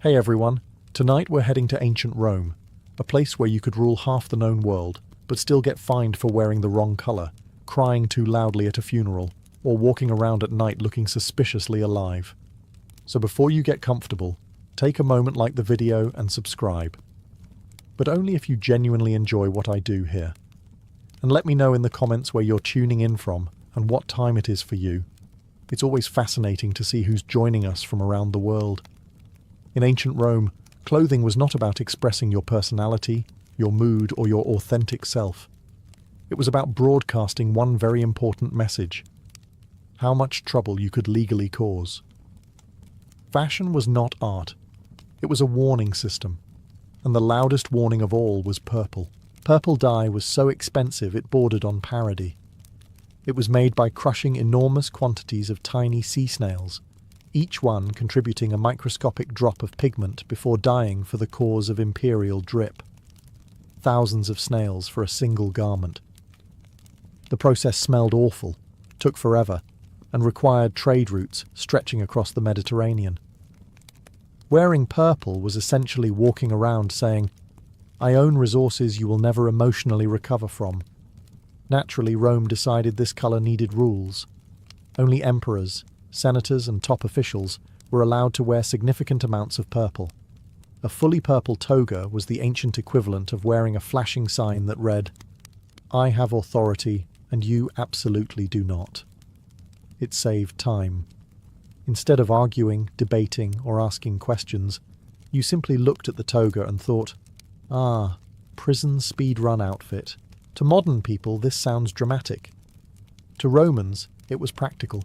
Hey everyone, tonight we're heading to ancient Rome, a place where you could rule half the known world, but still get fined for wearing the wrong colour, crying too loudly at a funeral, or walking around at night looking suspiciously alive. So before you get comfortable, take a moment, like the video and subscribe. But only if you genuinely enjoy what I do here. And let me know in the comments where you're tuning in from and what time it is for you. It's always fascinating to see who's joining us from around the world. In ancient Rome, clothing was not about expressing your personality, your mood, or your authentic self. It was about broadcasting one very important message: how much trouble you could legally cause. Fashion was not art. It was a warning system. And the loudest warning of all was purple. Purple dye was so expensive it bordered on parody. It was made by crushing enormous quantities of tiny sea snails, each one contributing a microscopic drop of pigment before dyeing for the cause of imperial drip. Thousands of snails for a single garment. The process smelled awful, took forever, and required trade routes stretching across the Mediterranean. Wearing purple was essentially walking around saying, "I own resources you will never emotionally recover from." Naturally, Rome decided this colour needed rules. Only emperors, senators, and top officials were allowed to wear significant amounts of purple. A fully purple toga was the ancient equivalent of wearing a flashing sign that read, "I have authority, and you absolutely do not." It saved time. Instead of arguing, debating, or asking questions, you simply looked at the toga and thought, "Ah, prison speed-run outfit." To modern people, this sounds dramatic. To Romans, it was practical.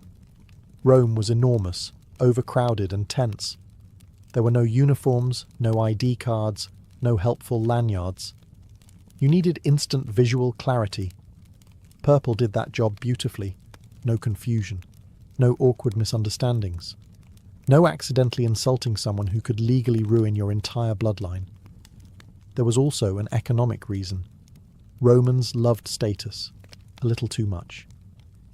Rome was enormous, overcrowded, and tense. There were no uniforms, no ID cards, no helpful lanyards. You needed instant visual clarity. Purple did that job beautifully. No confusion. No awkward misunderstandings. No accidentally insulting someone who could legally ruin your entire bloodline. There was also an economic reason. Romans loved status, a little too much.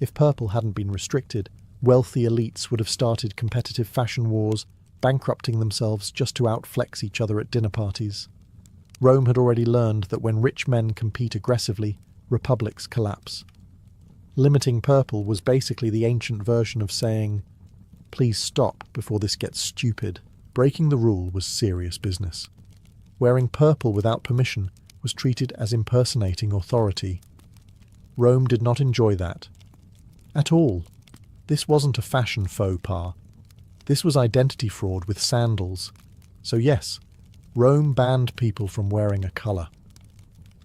If purple hadn't been restricted, wealthy elites would have started competitive fashion wars, bankrupting themselves just to outflex each other at dinner parties. Rome had already learned that when rich men compete aggressively, republics collapse. Limiting purple was basically the ancient version of saying, "Please stop before this gets stupid." Breaking the rule was serious business. Wearing purple without permission was treated as impersonating authority. Rome did not enjoy that. At all. This wasn't a fashion faux pas. This was identity fraud with sandals. So yes, Rome banned people from wearing a colour.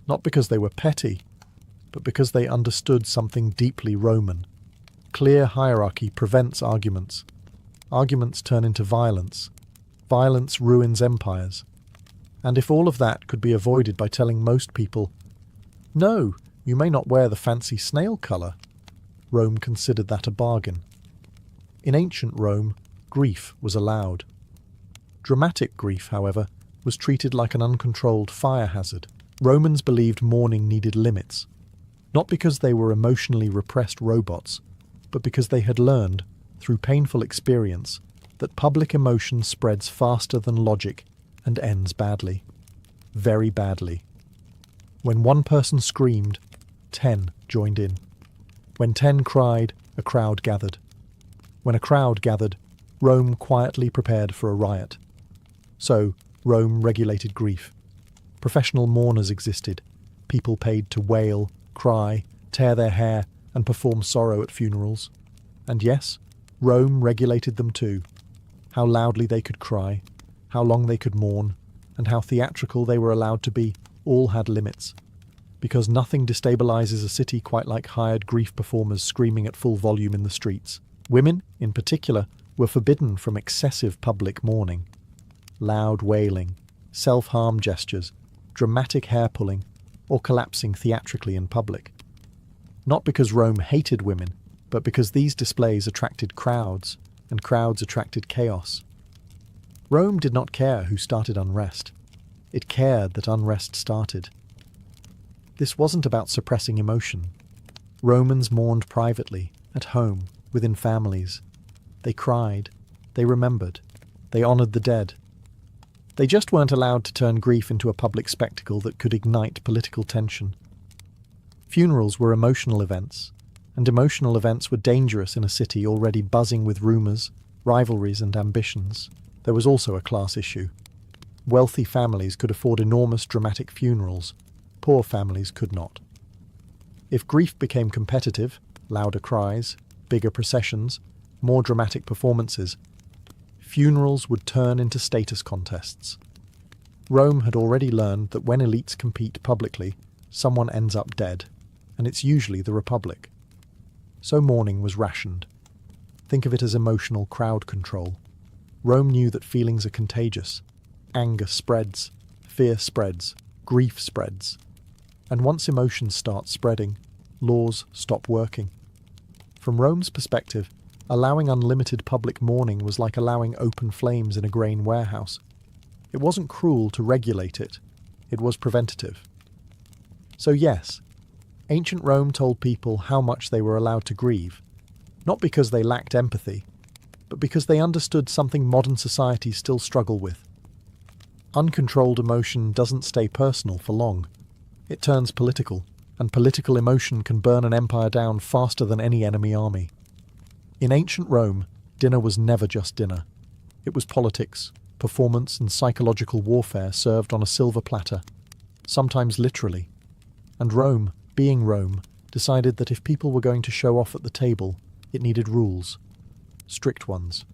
Not because they were petty, but because they understood something deeply Roman. Clear hierarchy prevents arguments. Arguments turn into violence. Violence ruins empires. And if all of that could be avoided by telling most people, "No, you may not wear the fancy snail colour," Rome considered that a bargain. In ancient Rome, grief was allowed. Dramatic grief, however, was treated like an uncontrolled fire hazard. Romans believed mourning needed limits. Not because they were emotionally repressed robots, but because they had learned, through painful experience, that public emotion spreads faster than logic and ends badly. Very badly. When one person screamed, 10 joined in. When 10 cried, a crowd gathered. When a crowd gathered, Rome quietly prepared for a riot. So, Rome regulated grief. Professional mourners existed, people paid to wail, cry, tear their hair, and perform sorrow at funerals. And yes, Rome regulated them too. How loudly they could cry, how long they could mourn, and how theatrical they were allowed to be, all had limits. Because nothing destabilizes a city quite like hired grief performers screaming at full volume in the streets. Women, in particular, were forbidden from excessive public mourning. Loud wailing, self-harm gestures, dramatic hair-pulling, or collapsing theatrically in public. Not because Rome hated women, but because these displays attracted crowds, and crowds attracted chaos. Rome did not care who started unrest. It cared that unrest started. This wasn't about suppressing emotion. Romans mourned privately, at home, within families. They cried. They remembered. They honoured the dead. They just weren't allowed to turn grief into a public spectacle that could ignite political tension. Funerals were emotional events, and emotional events were dangerous in a city already buzzing with rumours, rivalries and ambitions. There was also a class issue. Wealthy families could afford enormous dramatic funerals. Poor families could not. If grief became competitive, louder cries, bigger processions, more dramatic performances, funerals would turn into status contests. Rome had already learned that when elites compete publicly, someone ends up dead, and it's usually the Republic. So mourning was rationed. Think of it as emotional crowd control. Rome knew that feelings are contagious. Anger spreads, fear spreads, grief spreads. And once emotions start spreading, laws stop working. From Rome's perspective, allowing unlimited public mourning was like allowing open flames in a grain warehouse. It wasn't cruel to regulate it, it was preventative. So yes, ancient Rome told people how much they were allowed to grieve, not because they lacked empathy, but because they understood something modern societies still struggle with. Uncontrolled emotion doesn't stay personal for long. It turns political, and political emotion can burn an empire down faster than any enemy army. In ancient Rome, dinner was never just dinner. It was politics, performance and psychological warfare served on a silver platter, sometimes literally. And Rome, being Rome, decided that if people were going to show off at the table, it needed rules. Strict ones.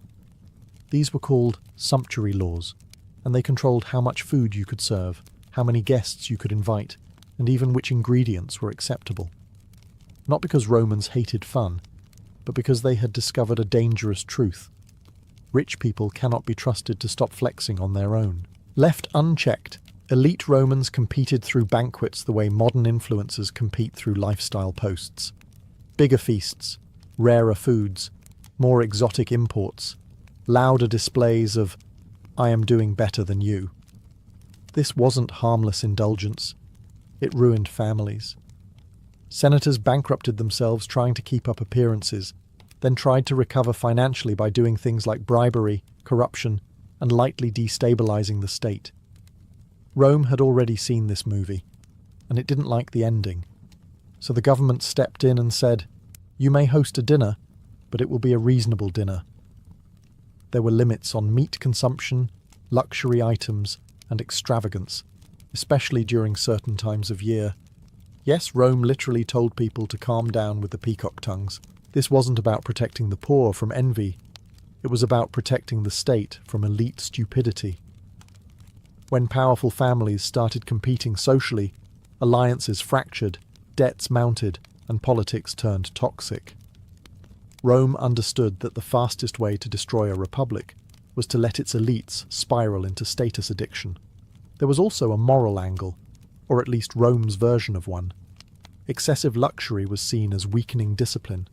These were called sumptuary laws, and they controlled how much food you could serve, how many guests you could invite, and even which ingredients were acceptable. Not because Romans hated fun, but because they had discovered a dangerous truth. Rich people cannot be trusted to stop flexing on their own. Left unchecked, elite Romans competed through banquets the way modern influencers compete through lifestyle posts. Bigger feasts, rarer foods, more exotic imports, louder displays of, "I am doing better than you." This wasn't harmless indulgence. It ruined families. Senators bankrupted themselves trying to keep up appearances, then tried to recover financially by doing things like bribery, corruption, and lightly destabilizing the state. Rome had already seen this movie, and it didn't like the ending. So the government stepped in and said, "You may host a dinner, but it will be a reasonable dinner." There were limits on meat consumption, luxury items, and extravagance, especially during certain times of year. Yes, Rome literally told people to calm down with the peacock tongues. This wasn't about protecting the poor from envy. It was about protecting the state from elite stupidity. When powerful families started competing socially, alliances fractured, debts mounted, and politics turned toxic. Rome understood that the fastest way to destroy a republic was to let its elites spiral into status addiction. There was also a moral angle, or at least Rome's version of one. Excessive luxury was seen as weakening discipline.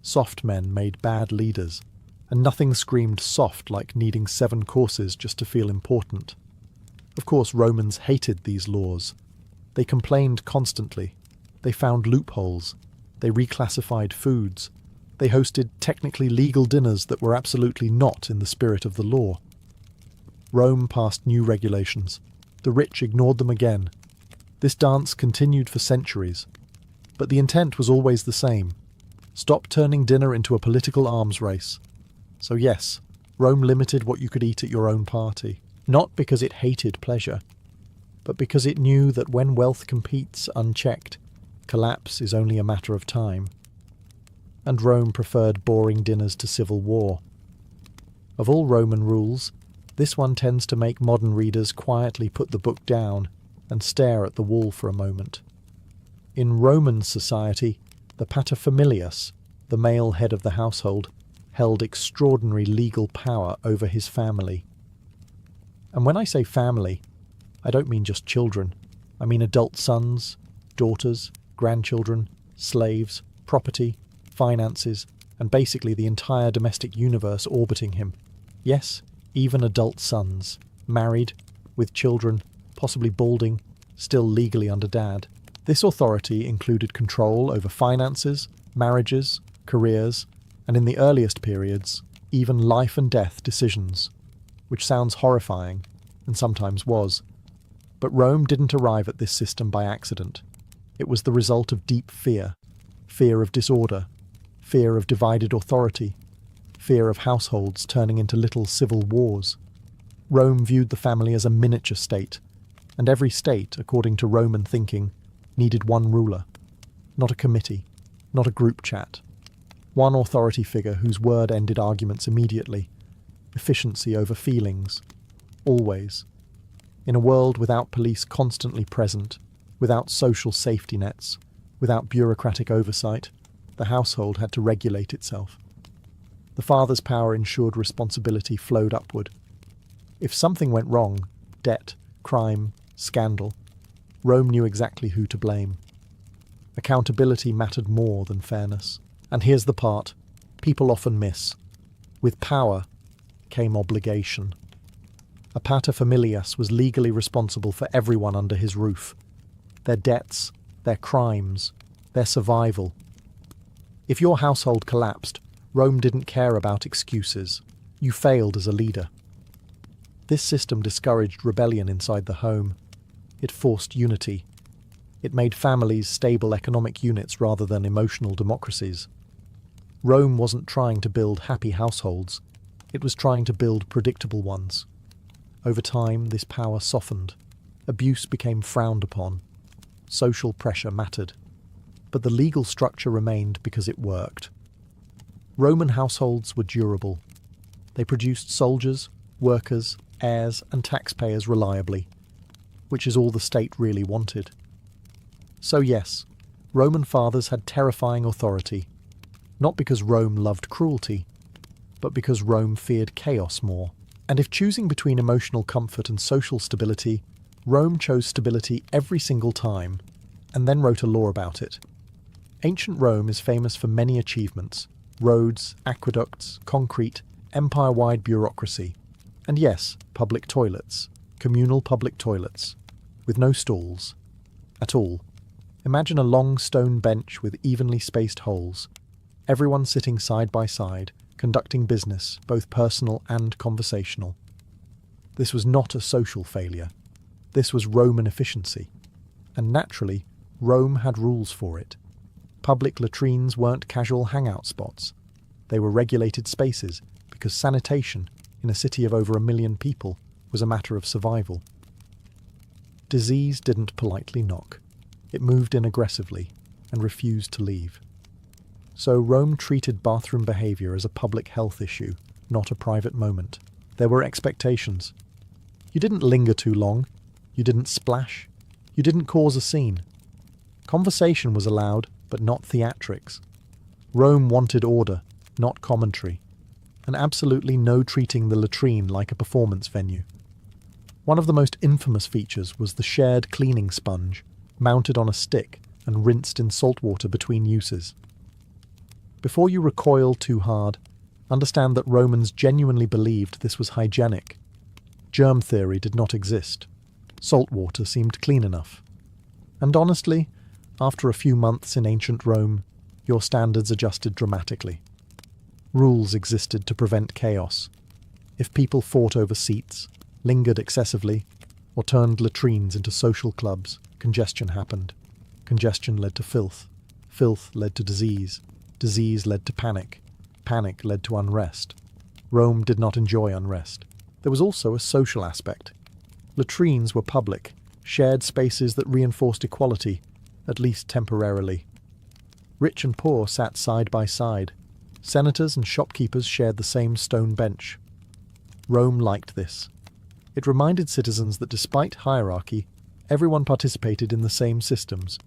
Soft men made bad leaders, and nothing screamed soft like needing 7 courses just to feel important. Of course, Romans hated these laws. They complained constantly. They found loopholes. They reclassified foods. They hosted technically legal dinners that were absolutely not in the spirit of the law. Rome passed new regulations. The rich ignored them again. This dance continued for centuries. But the intent was always the same. Stop turning dinner into a political arms race. So yes, Rome limited what you could eat at your own party. Not because it hated pleasure, but because it knew that when wealth competes unchecked, collapse is only a matter of time. And Rome preferred boring dinners to civil war. Of all Roman rules, this one tends to make modern readers quietly put the book down and stare at the wall for a moment. In Roman society, the paterfamilias, the male head of the household, held extraordinary legal power over his family. And when I say family, I don't mean just children. I mean adult sons, daughters, grandchildren, slaves, property, finances, and basically the entire domestic universe orbiting him. Yes, even adult sons, married, with children, possibly balding, still legally under dad. This authority included control over finances, marriages, careers, and in the earliest periods, even life and death decisions, which sounds horrifying, and sometimes was. But Rome didn't arrive at this system by accident. It was the result of deep fear. Fear of disorder. Fear of divided authority. Fear of households turning into little civil wars. Rome viewed the family as a miniature state, and every state, according to Roman thinking, needed one ruler. Not a committee, not a group chat. One authority figure whose word ended arguments immediately. Efficiency over feelings. Always. In a world without police constantly present, without social safety nets, without bureaucratic oversight, the household had to regulate itself. The father's power ensured responsibility flowed upward. If something went wrong, debt, crime, scandal, Rome knew exactly who to blame. Accountability mattered more than fairness. And here's the part people often miss. With power came obligation. A paterfamilias was legally responsible for everyone under his roof. Their debts, their crimes, their survival. If your household collapsed, Rome didn't care about excuses. You failed as a leader. This system discouraged rebellion inside the home. It forced unity. It made families stable economic units rather than emotional democracies. Rome wasn't trying to build happy households. It was trying to build predictable ones. Over time, this power softened. Abuse became frowned upon. Social pressure mattered. But the legal structure remained because it worked. Roman households were durable. They produced soldiers, workers, heirs, and taxpayers reliably, which is all the state really wanted. So yes, Roman fathers had terrifying authority, not because Rome loved cruelty, but because Rome feared chaos more. And if choosing between emotional comfort and social stability, Rome chose stability every single time, and then wrote a law about it. Ancient Rome is famous for many achievements: roads, aqueducts, concrete, empire-wide bureaucracy, and yes, public toilets, communal public toilets, with no stalls at all. Imagine a long stone bench with evenly spaced holes, everyone sitting side by side, conducting business, both personal and conversational. This was not a social failure. This was Roman efficiency. And naturally, Rome had rules for it. Public latrines weren't casual hangout spots. They were regulated spaces because sanitation, in a city of over 1 million people, was a matter of survival. Disease didn't politely knock. It moved in aggressively and refused to leave. So Rome treated bathroom behavior as a public health issue, not a private moment. There were expectations. You didn't linger too long. You didn't splash. You didn't cause a scene. Conversation was allowed, but not theatrics. Rome wanted order, not commentary, and absolutely no treating the latrine like a performance venue. One of the most infamous features was the shared cleaning sponge, mounted on a stick and rinsed in salt water between uses. Before you recoil too hard, understand that Romans genuinely believed this was hygienic. Germ theory did not exist. Salt water seemed clean enough. And honestly, after a few months in ancient Rome, your standards adjusted dramatically. Rules existed to prevent chaos. If people fought over seats, lingered excessively, or turned latrines into social clubs, congestion happened. Congestion led to filth. Filth led to disease. Disease led to panic. Panic led to unrest. Rome did not enjoy unrest. There was also a social aspect. Latrines were public, shared spaces that reinforced equality, at least temporarily. Rich and poor sat side by side. Senators and shopkeepers shared the same stone bench. Rome liked this. It reminded citizens that despite hierarchy, everyone participated in the same systems.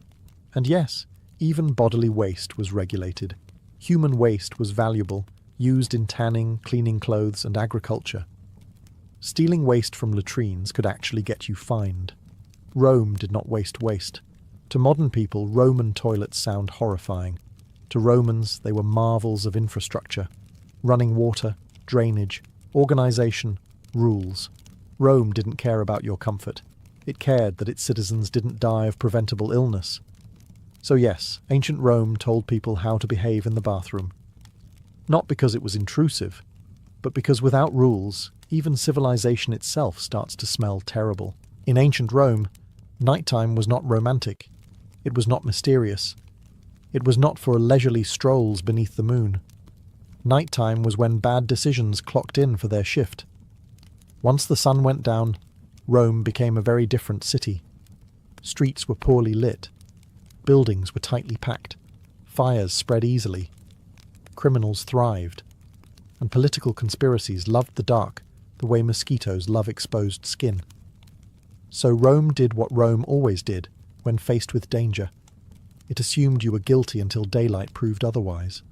And yes, even bodily waste was regulated. Human waste was valuable, used in tanning, cleaning clothes, and agriculture. Stealing waste from latrines could actually get you fined. Rome did not waste waste. To modern people, Roman toilets sound horrifying. To Romans, they were marvels of infrastructure. Running water, drainage, organization, rules. Rome didn't care about your comfort. It cared that its citizens didn't die of preventable illness. So yes, ancient Rome told people how to behave in the bathroom. Not because it was intrusive, but because without rules, Even civilization itself starts to smell terrible. In ancient Rome, nighttime was not romantic. It was not mysterious. It was not for leisurely strolls beneath the moon. Nighttime was when bad decisions clocked in for their shift. Once the sun went down, Rome became a very different city. Streets were poorly lit. Buildings were tightly packed. Fires spread easily. Criminals thrived. And political conspiracies loved the dark the way mosquitoes love exposed skin. So Rome did what Rome always did when faced with danger. It assumed you were guilty until daylight proved otherwise.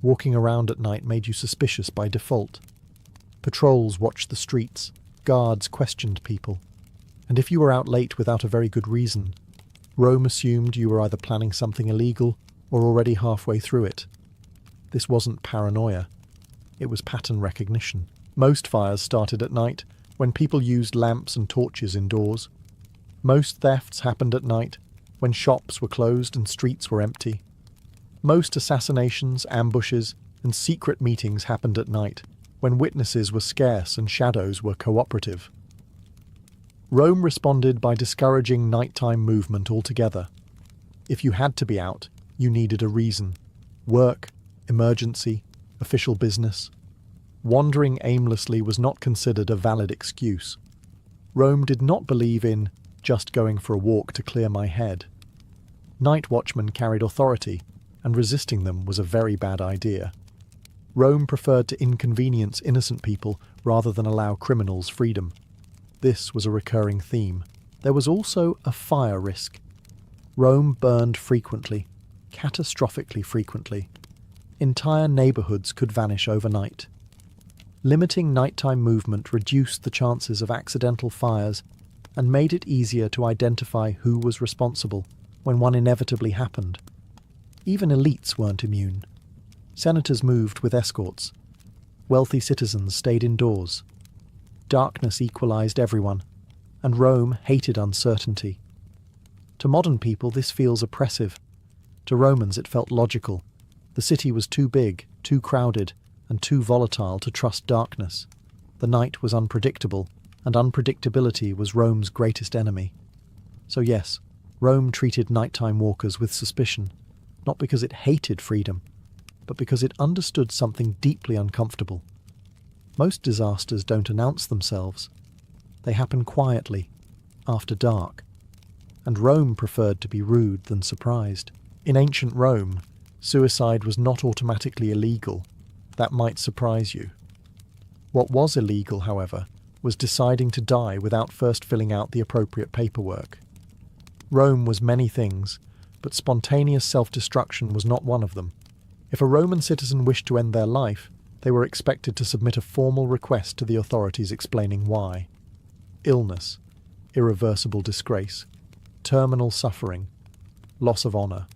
Walking around at night made you suspicious by default. Patrols watched the streets, guards questioned people, and if you were out late without a very good reason, Rome assumed you were either planning something illegal or already halfway through it. This wasn't paranoia. It was pattern recognition. Most fires started at night, when people used lamps and torches indoors. Most thefts happened at night, when shops were closed and streets were empty. Most assassinations, ambushes, and secret meetings happened at night, when witnesses were scarce and shadows were cooperative. Rome responded by discouraging nighttime movement altogether. If you had to be out, you needed a reason. Work, emergency, official business. Wandering aimlessly was not considered a valid excuse. Rome did not believe in just going for a walk to clear my head. Night watchmen carried authority, and resisting them was a very bad idea. Rome preferred to inconvenience innocent people rather than allow criminals freedom. This was a recurring theme. There was also a fire risk. Rome burned frequently, catastrophically frequently. Entire neighborhoods could vanish overnight. Limiting nighttime movement reduced the chances of accidental fires and made it easier to identify who was responsible when one inevitably happened. Even elites weren't immune. Senators moved with escorts. Wealthy citizens stayed indoors. Darkness equalized everyone, and Rome hated uncertainty. To modern people, this feels oppressive. To Romans, it felt logical. The city was too big, too crowded, and too volatile to trust darkness. The night was unpredictable, and unpredictability was Rome's greatest enemy. So yes, Rome treated nighttime walkers with suspicion, not because it hated freedom, but because it understood something deeply uncomfortable. Most disasters don't announce themselves. They happen quietly, after dark. And Rome preferred to be rude than surprised. In ancient Rome, suicide was not automatically illegal. That might surprise you. What was illegal, however, was deciding to die without first filling out the appropriate paperwork. Rome was many things, but spontaneous self-destruction was not one of them. If a Roman citizen wished to end their life, they were expected to submit a formal request to the authorities explaining why. Illness, irreversible disgrace, terminal suffering, loss of honor.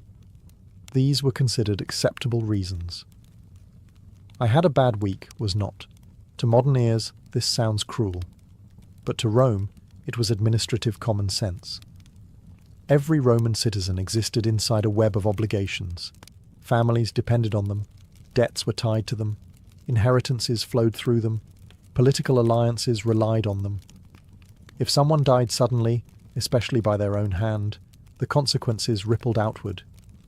These were considered acceptable reasons. I had a bad week was not. To modern ears, this sounds cruel. But to Rome, it was administrative common sense. Every Roman citizen existed inside a web of obligations. Families depended on them. Debts were tied to them. Inheritances flowed through them. Political alliances relied on them. If someone died suddenly, especially by their own hand, the consequences rippled outward.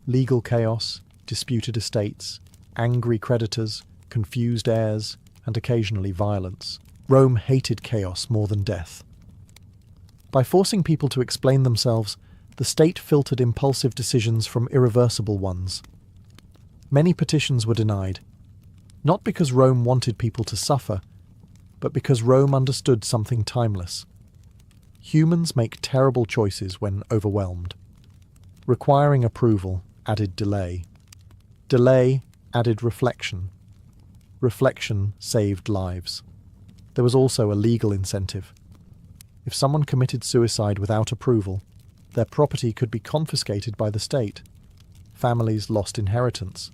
Legal chaos, disputed estates, angry creditors, confused heirs, and occasionally violence. Rome hated chaos more than death. By forcing people to explain themselves, the state filtered impulsive decisions from irreversible ones. Many petitions were denied, not because Rome wanted people to suffer, but because Rome understood something timeless. Humans make terrible choices when overwhelmed. Requiring approval added delay. Delay added reflection. Reflection saved lives. There was also a legal incentive. If someone committed suicide without approval, their property could be confiscated by the state. Families lost inheritance.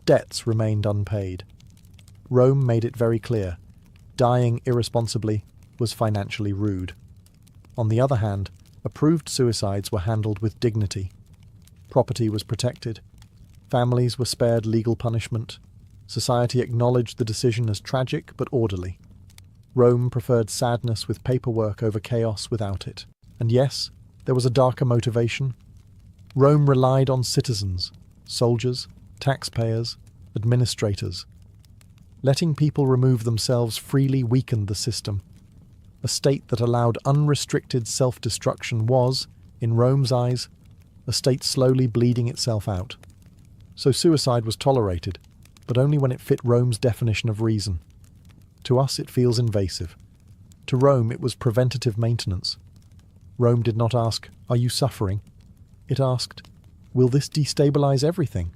Debts remained unpaid. Rome made it very clear, dying irresponsibly was financially rude. On the other hand, approved suicides were handled with dignity. Property was protected. Families were spared legal punishment. Society acknowledged the decision as tragic but orderly. Rome preferred sadness with paperwork over chaos without it. And yes, there was a darker motivation. Rome relied on citizens, soldiers, taxpayers, administrators. Letting people remove themselves freely weakened the system. A state that allowed unrestricted self-destruction was, in Rome's eyes, a state slowly bleeding itself out. So suicide was tolerated, but only when it fit Rome's definition of reason. To us it feels invasive. To Rome it was preventative maintenance. Rome did not ask, "Are you suffering?" It asked, "Will this destabilize everything?"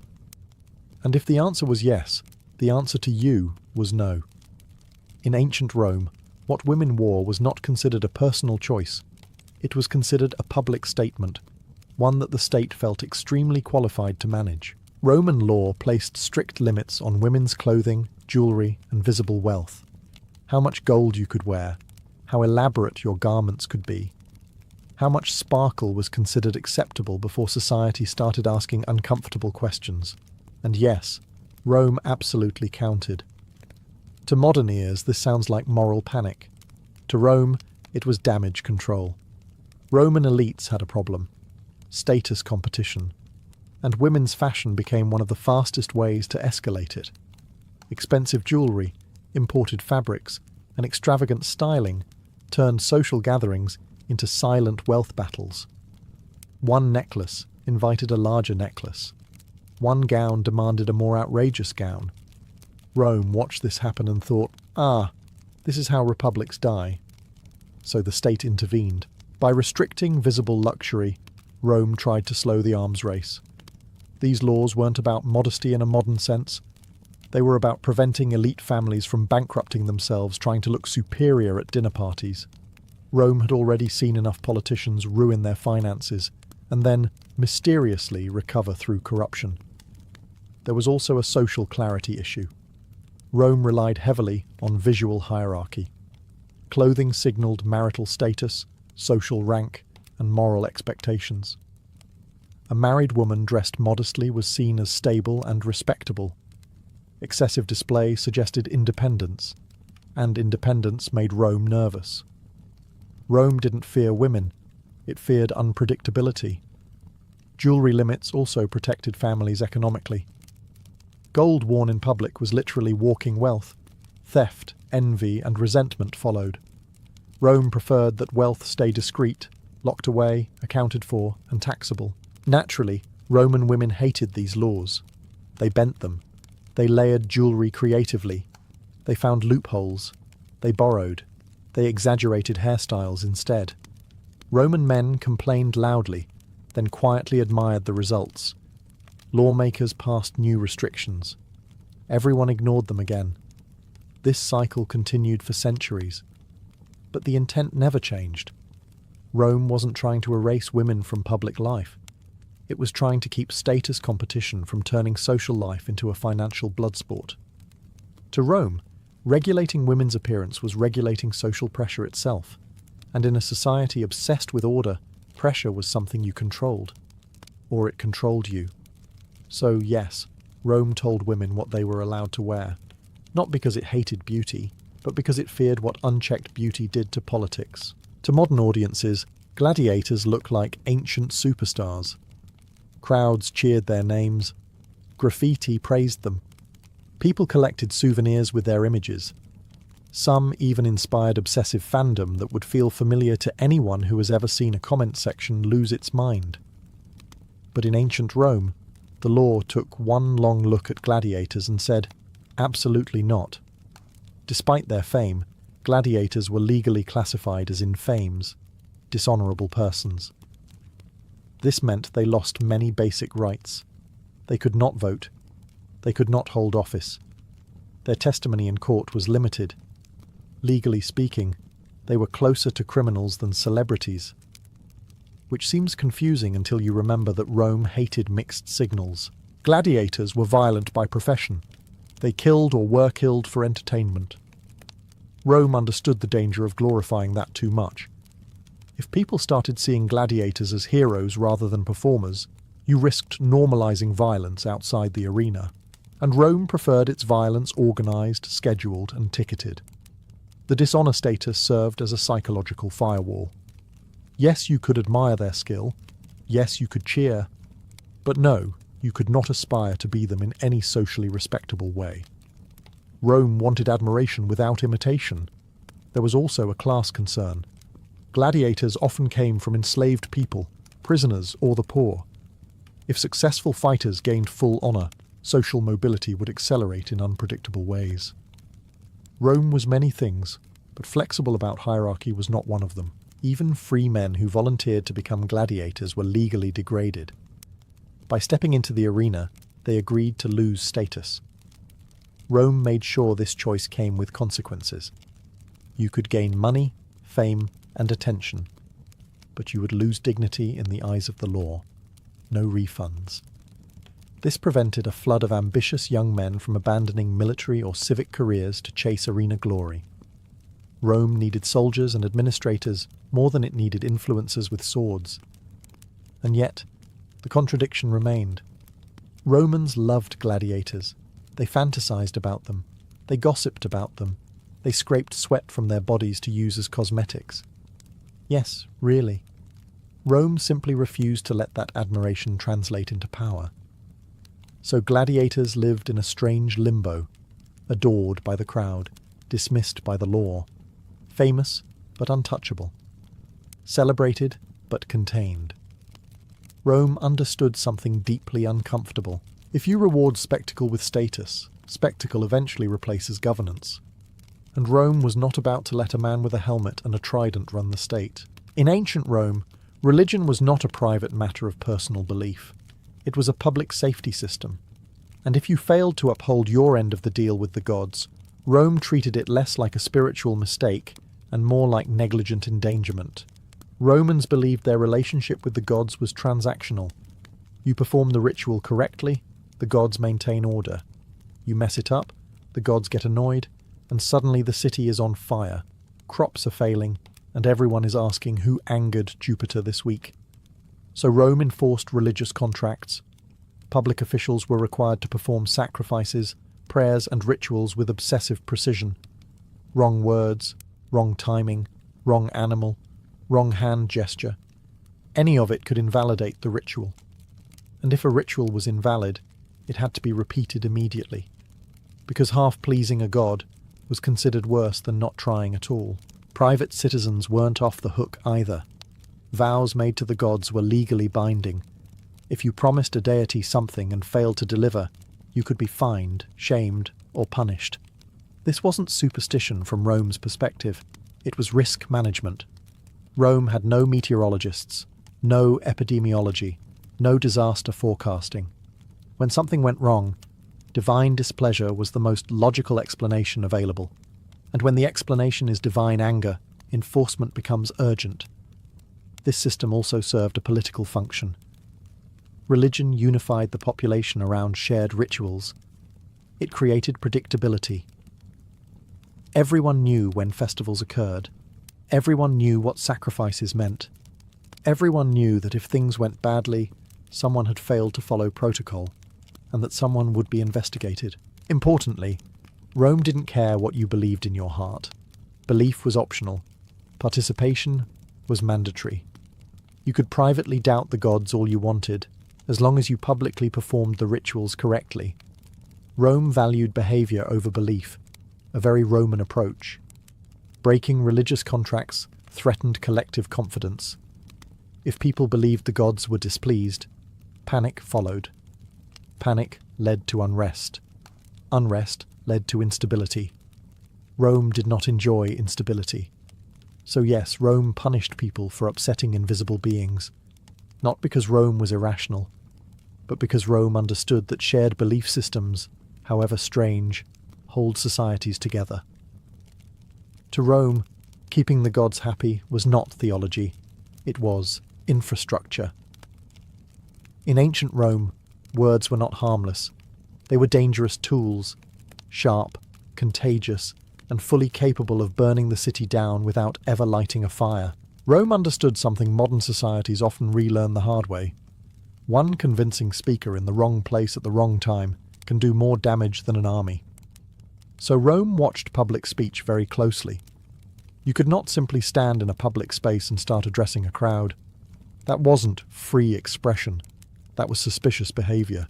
And if the answer was yes, the answer to you was no. In ancient Rome, what women wore was not considered a personal choice. It was considered a public statement, one that the state felt extremely qualified to manage. Roman law placed strict limits on women's clothing, jewelry, and visible wealth. How much gold you could wear, how elaborate your garments could be, how much sparkle was considered acceptable before society started asking uncomfortable questions. And yes, Rome absolutely counted. To modern ears, this sounds like moral panic. To Rome, it was damage control. Roman elites had a problem: status competition. And women's fashion became one of the fastest ways to escalate it. Expensive jewelry, imported fabrics, and extravagant styling turned social gatherings into silent wealth battles. One necklace invited a larger necklace. One gown demanded a more outrageous gown. Rome watched this happen and thought, this is how republics die. So the state intervened. By restricting visible luxury, Rome tried to slow the arms race. These laws weren't about modesty in a modern sense. They were about preventing elite families from bankrupting themselves trying to look superior at dinner parties. Rome had already seen enough politicians ruin their finances and then mysteriously recover through corruption. There was also a social clarity issue. Rome relied heavily on visual hierarchy. Clothing signaled marital status, social rank, and moral expectations. A married woman dressed modestly was seen as stable and respectable. Excessive display suggested independence, and independence made Rome nervous. Rome didn't fear women, it feared unpredictability. Jewelry limits also protected families economically. Gold worn in public was literally walking wealth. Theft, envy, and resentment followed. Rome preferred that wealth stay discreet, locked away, accounted for, and taxable. Naturally, Roman women hated these laws. They bent them. They layered jewelry creatively. They found loopholes. They borrowed. They exaggerated hairstyles instead. Roman men complained loudly, then quietly admired the results. Lawmakers passed new restrictions. Everyone ignored them again. This cycle continued for centuries. But the intent never changed. Rome wasn't trying to erase women from public life. It was trying to keep status competition from turning social life into a financial bloodsport. To Rome, regulating women's appearance was regulating social pressure itself, and in a society obsessed with order, pressure was something you controlled, or it controlled you. So yes, Rome told women what they were allowed to wear, not because it hated beauty, but because it feared what unchecked beauty did to politics. To modern audiences, gladiators look like ancient superstars. Crowds cheered their names. Graffiti praised them. People collected souvenirs with their images. Some even inspired obsessive fandom that would feel familiar to anyone who has ever seen a comment section lose its mind. But in ancient Rome, the law took one long look at gladiators and said, absolutely not. Despite their fame, gladiators were legally classified as infames, dishonorable persons. This meant they lost many basic rights. They could not vote. They could not hold office. Their testimony in court was limited. Legally speaking, they were closer to criminals than celebrities. Which seems confusing until you remember that Rome hated mixed signals. Gladiators were violent by profession. They killed or were killed for entertainment. Rome understood the danger of glorifying that too much. If people started seeing gladiators as heroes rather than performers, you risked normalizing violence outside the arena. And Rome preferred its violence organized, scheduled, and ticketed. The dishonor status served as a psychological firewall. Yes, you could admire their skill. Yes, you could cheer. But no, you could not aspire to be them in any socially respectable way. Rome wanted admiration without imitation. There was also a class concern. Gladiators often came from enslaved people, prisoners, or the poor. If successful fighters gained full honor, social mobility would accelerate in unpredictable ways. Rome was many things, but flexible about hierarchy was not one of them. Even free men who volunteered to become gladiators were legally degraded. By stepping into the arena, they agreed to lose status. Rome made sure this choice came with consequences. You could gain money, fame, and attention, but you would lose dignity in the eyes of the law. No refunds. This prevented a flood of ambitious young men from abandoning military or civic careers to chase arena glory. Rome needed soldiers and administrators more than it needed influencers with swords. And yet, the contradiction remained. Romans loved gladiators. They fantasized about them. They gossiped about them. They scraped sweat from their bodies to use as cosmetics. Yes, really. Rome simply refused to let that admiration translate into power. So gladiators lived in a strange limbo, adored by the crowd, dismissed by the law, famous but untouchable, celebrated but contained. Rome understood something deeply uncomfortable. If you reward spectacle with status, spectacle eventually replaces governance. And Rome was not about to let a man with a helmet and a trident run the state. In ancient Rome, religion was not a private matter of personal belief. It was a public safety system. And if you failed to uphold your end of the deal with the gods, Rome treated it less like a spiritual mistake and more like negligent endangerment. Romans believed their relationship with the gods was transactional. You perform the ritual correctly, the gods maintain order. You mess it up, the gods get annoyed, and suddenly the city is on fire. Crops are failing, and everyone is asking who angered Jupiter this week. So Rome enforced religious contracts. Public officials were required to perform sacrifices, prayers, and rituals with obsessive precision. Wrong words, wrong timing, wrong animal, wrong hand gesture. Any of it could invalidate the ritual. And if a ritual was invalid, it had to be repeated immediately, because half-pleasing a god was considered worse than not trying at all. Private citizens weren't off the hook either. Vows made to the gods were legally binding. If you promised a deity something and failed to deliver, you could be fined, shamed, or punished. This wasn't superstition from Rome's perspective. It was risk management. Rome had no meteorologists, no epidemiology, no disaster forecasting. When something went wrong, divine displeasure was the most logical explanation available. And when the explanation is divine anger, enforcement becomes urgent. This system also served a political function. Religion unified the population around shared rituals. It created predictability. Everyone knew when festivals occurred. Everyone knew what sacrifices meant. Everyone knew that if things went badly, someone had failed to follow protocol, and that someone would be investigated. Importantly, Rome didn't care what you believed in your heart. Belief was optional. Participation was mandatory. You could privately doubt the gods all you wanted, as long as you publicly performed the rituals correctly. Rome valued behavior over belief, a very Roman approach. Breaking religious contracts threatened collective confidence. If people believed the gods were displeased, panic followed. Panic led to unrest. Unrest led to instability. Rome did not enjoy instability. So yes, Rome punished people for upsetting invisible beings, not because Rome was irrational, but because Rome understood that shared belief systems, however strange, hold societies together. To Rome, keeping the gods happy was not theology, it was infrastructure. In ancient Rome, words were not harmless. They were dangerous tools, sharp, contagious, and fully capable of burning the city down without ever lighting a fire. Rome understood something modern societies often relearn the hard way. One convincing speaker in the wrong place at the wrong time can do more damage than an army. So Rome watched public speech very closely. You could not simply stand in a public space and start addressing a crowd. That wasn't free expression. That was suspicious behavior.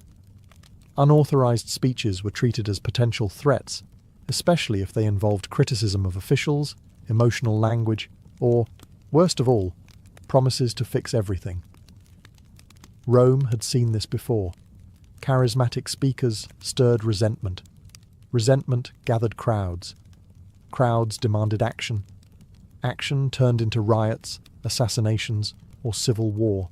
Unauthorized speeches were treated as potential threats, especially if they involved criticism of officials, emotional language, or, worst of all, promises to fix everything. Rome had seen this before. Charismatic speakers stirred resentment. Resentment gathered crowds. Crowds demanded action. Action turned into riots, assassinations, or civil war.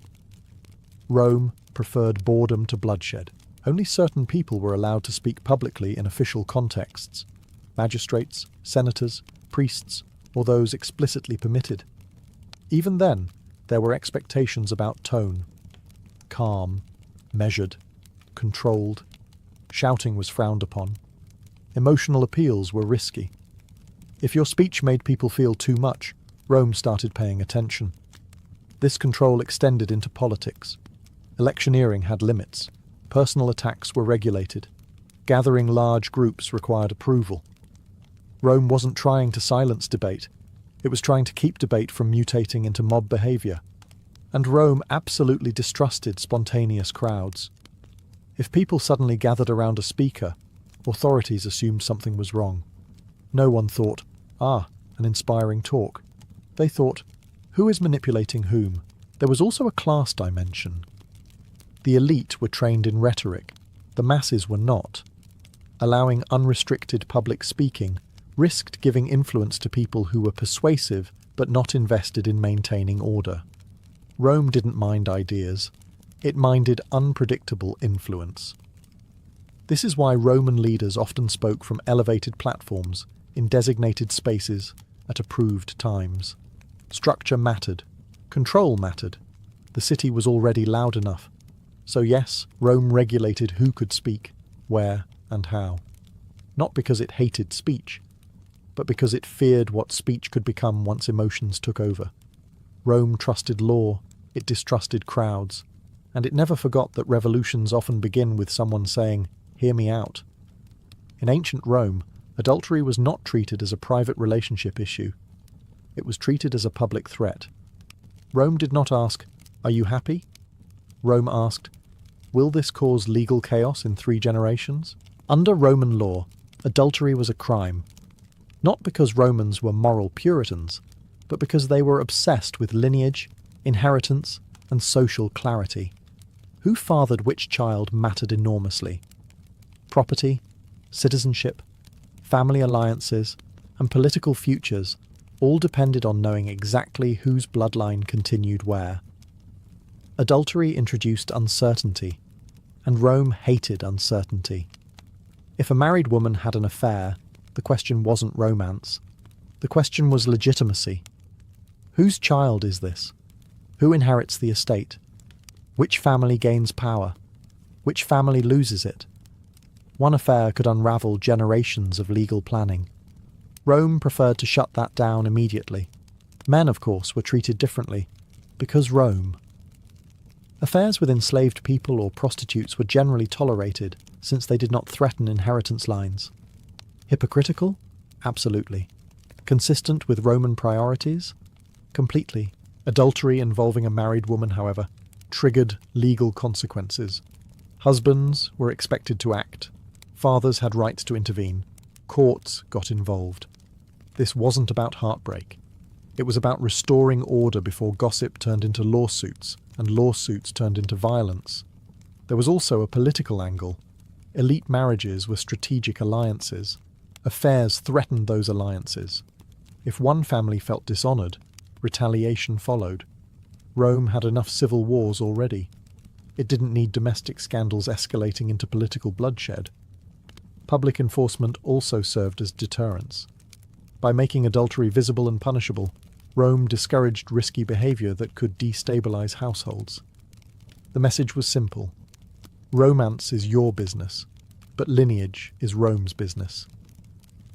Rome preferred boredom to bloodshed. Only certain people were allowed to speak publicly in official contexts: magistrates, senators, priests, or those explicitly permitted. Even then, there were expectations about tone. Calm, measured, controlled. Shouting was frowned upon. Emotional appeals were risky. If your speech made people feel too much, Rome started paying attention. This control extended into politics. Electioneering had limits. Personal attacks were regulated. Gathering large groups required approval. Rome wasn't trying to silence debate. It was trying to keep debate from mutating into mob behavior. And Rome absolutely distrusted spontaneous crowds. If people suddenly gathered around a speaker, authorities assumed something was wrong. No one thought, an inspiring talk. They thought, who is manipulating whom? There was also a class dimension. The elite were trained in rhetoric. The masses were not. Allowing unrestricted public speaking risked giving influence to people who were persuasive but not invested in maintaining order. Rome didn't mind ideas. It minded unpredictable influence. This is why Roman leaders often spoke from elevated platforms, in designated spaces, at approved times. Structure mattered. Control mattered. The city was already loud enough. So yes, Rome regulated who could speak, where, and how. Not because it hated speech, but because it feared what speech could become once emotions took over. Rome trusted law, it distrusted crowds, and it never forgot that revolutions often begin with someone saying, "Hear me out." In ancient Rome, adultery was not treated as a private relationship issue. It was treated as a public threat. Rome did not ask, "Are you happy?" Rome asked, "Will this cause legal chaos in 3 generations?" Under Roman law, adultery was a crime. Not because Romans were moral Puritans, but because they were obsessed with lineage, inheritance, and social clarity. Who fathered which child mattered enormously. Property, citizenship, family alliances, and political futures all depended on knowing exactly whose bloodline continued where. Adultery introduced uncertainty, and Rome hated uncertainty. If a married woman had an affair, the question wasn't romance. The question was legitimacy. Whose child is this? Who inherits the estate? Which family gains power? Which family loses it? One affair could unravel generations of legal planning. Rome preferred to shut that down immediately. Men, of course, were treated differently, because Rome. Affairs with enslaved people or prostitutes were generally tolerated, since they did not threaten inheritance lines. Hypocritical? Absolutely. Consistent with Roman priorities? Completely. Adultery involving a married woman, however, triggered legal consequences. Husbands were expected to act. Fathers had rights to intervene. Courts got involved. This wasn't about heartbreak. It was about restoring order before gossip turned into lawsuits, and lawsuits turned into violence. There was also a political angle. Elite marriages were strategic alliances. Affairs threatened those alliances. If one family felt dishonoured, retaliation followed. Rome had enough civil wars already. It didn't need domestic scandals escalating into political bloodshed. Public enforcement also served as deterrence. By making adultery visible and punishable, Rome discouraged risky behaviour that could destabilise households. The message was simple. Romance is your business, but lineage is Rome's business.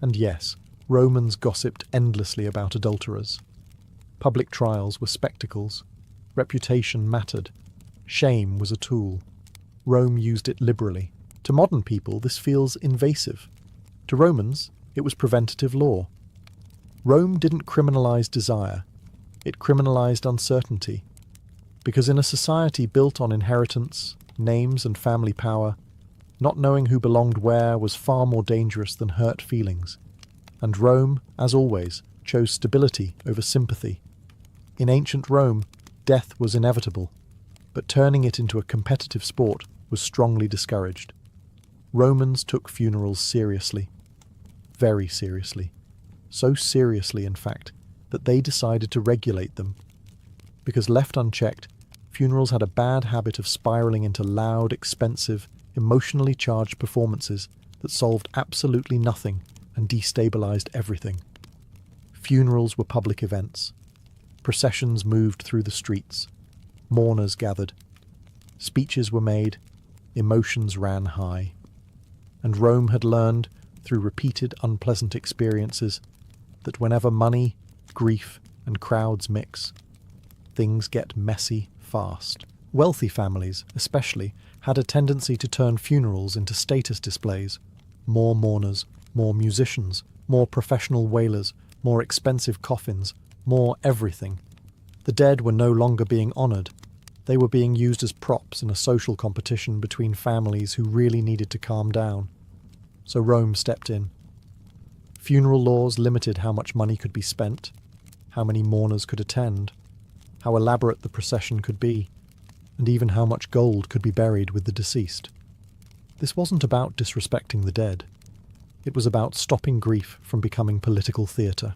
And yes, Romans gossiped endlessly about adulterers. Public trials were spectacles. Reputation mattered. Shame was a tool. Rome used it liberally. To modern people, this feels invasive. To Romans, it was preventative law. Rome didn't criminalize desire, it criminalized uncertainty. Because in a society built on inheritance, names and family power, not knowing who belonged where was far more dangerous than hurt feelings. And Rome, as always, chose stability over sympathy. In ancient Rome, death was inevitable, but turning it into a competitive sport was strongly discouraged. Romans took funerals seriously. Very seriously. So seriously, in fact, that they decided to regulate them. Because left unchecked, funerals had a bad habit of spiraling into loud, expensive, emotionally charged performances that solved absolutely nothing and destabilized everything. Funerals were public events. Processions moved through the streets. Mourners gathered. Speeches were made. Emotions ran high. And Rome had learned, through repeated unpleasant experiences, that whenever money, grief, and crowds mix, things get messy fast. Wealthy families, especially, had a tendency to turn funerals into status displays. More mourners, more musicians, more professional wailers, more expensive coffins, more everything. The dead were no longer being honoured. They were being used as props in a social competition between families who really needed to calm down. So Rome stepped in. Funeral laws limited how much money could be spent, how many mourners could attend, how elaborate the procession could be, and even how much gold could be buried with the deceased. This wasn't about disrespecting the dead. It was about stopping grief from becoming political theatre.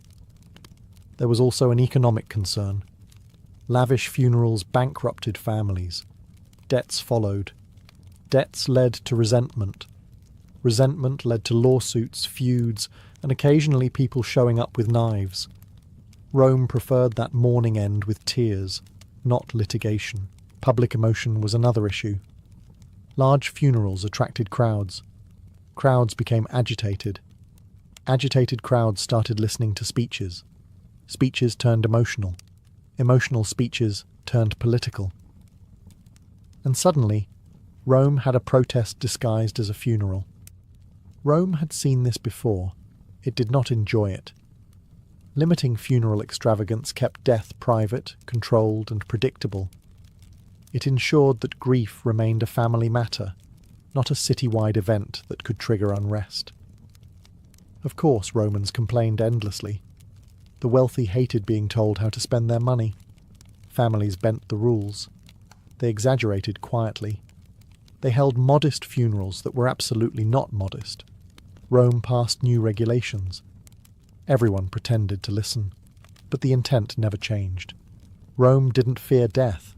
There was also an economic concern. Lavish funerals bankrupted families. Debts followed. Debts led to resentment. Resentment led to lawsuits, feuds, and occasionally people showing up with knives. Rome preferred that mourning end with tears, not litigation. Public emotion was another issue. Large funerals attracted crowds. Crowds became agitated. Agitated crowds started listening to speeches. Speeches turned emotional. Emotional speeches turned political. And suddenly, Rome had a protest disguised as a funeral. Rome had seen this before. It did not enjoy it. Limiting funeral extravagance kept death private, controlled, and predictable. It ensured that grief remained a family matter, not a citywide event that could trigger unrest. Of course, Romans complained endlessly. The wealthy hated being told how to spend their money. Families bent the rules. They exaggerated quietly. They held modest funerals that were absolutely not modest. Rome passed new regulations. Everyone pretended to listen, but the intent never changed. Rome didn't fear death.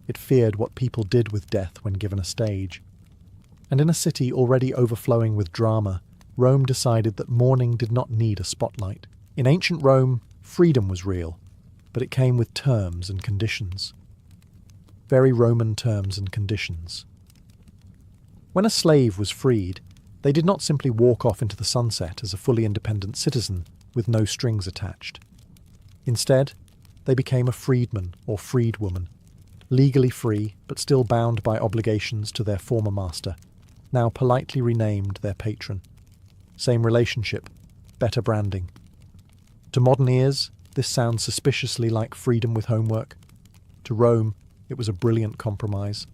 It feared what people did with death when given a stage. And in a city already overflowing with drama, Rome decided that mourning did not need a spotlight. In ancient Rome, freedom was real, but it came with terms and conditions. Very Roman terms and conditions. When a slave was freed, they did not simply walk off into the sunset as a fully independent citizen with no strings attached. Instead, they became a freedman or freedwoman, legally free but still bound by obligations to their former master, now politely renamed their patron. Same relationship, better branding. To modern ears, this sounds suspiciously like freedom with homework. To Rome, it was a brilliant compromise.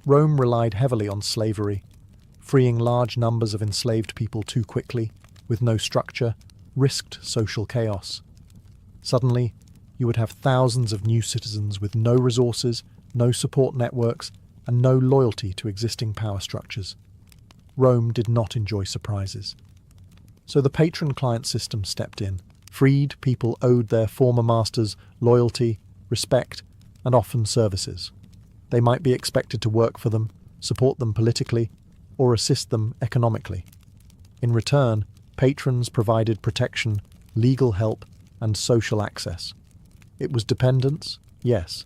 Rome relied heavily on slavery. Freeing large numbers of enslaved people too quickly, with no structure, risked social chaos. Suddenly, you would have thousands of new citizens with no resources, no support networks, and no loyalty to existing power structures. Rome did not enjoy surprises. So the patron-client system stepped in. Freed people owed their former masters loyalty, respect, and often services. They might be expected to work for them, support them politically, or assist them economically. In return, patrons provided protection, legal help, and social access. It was dependence, yes,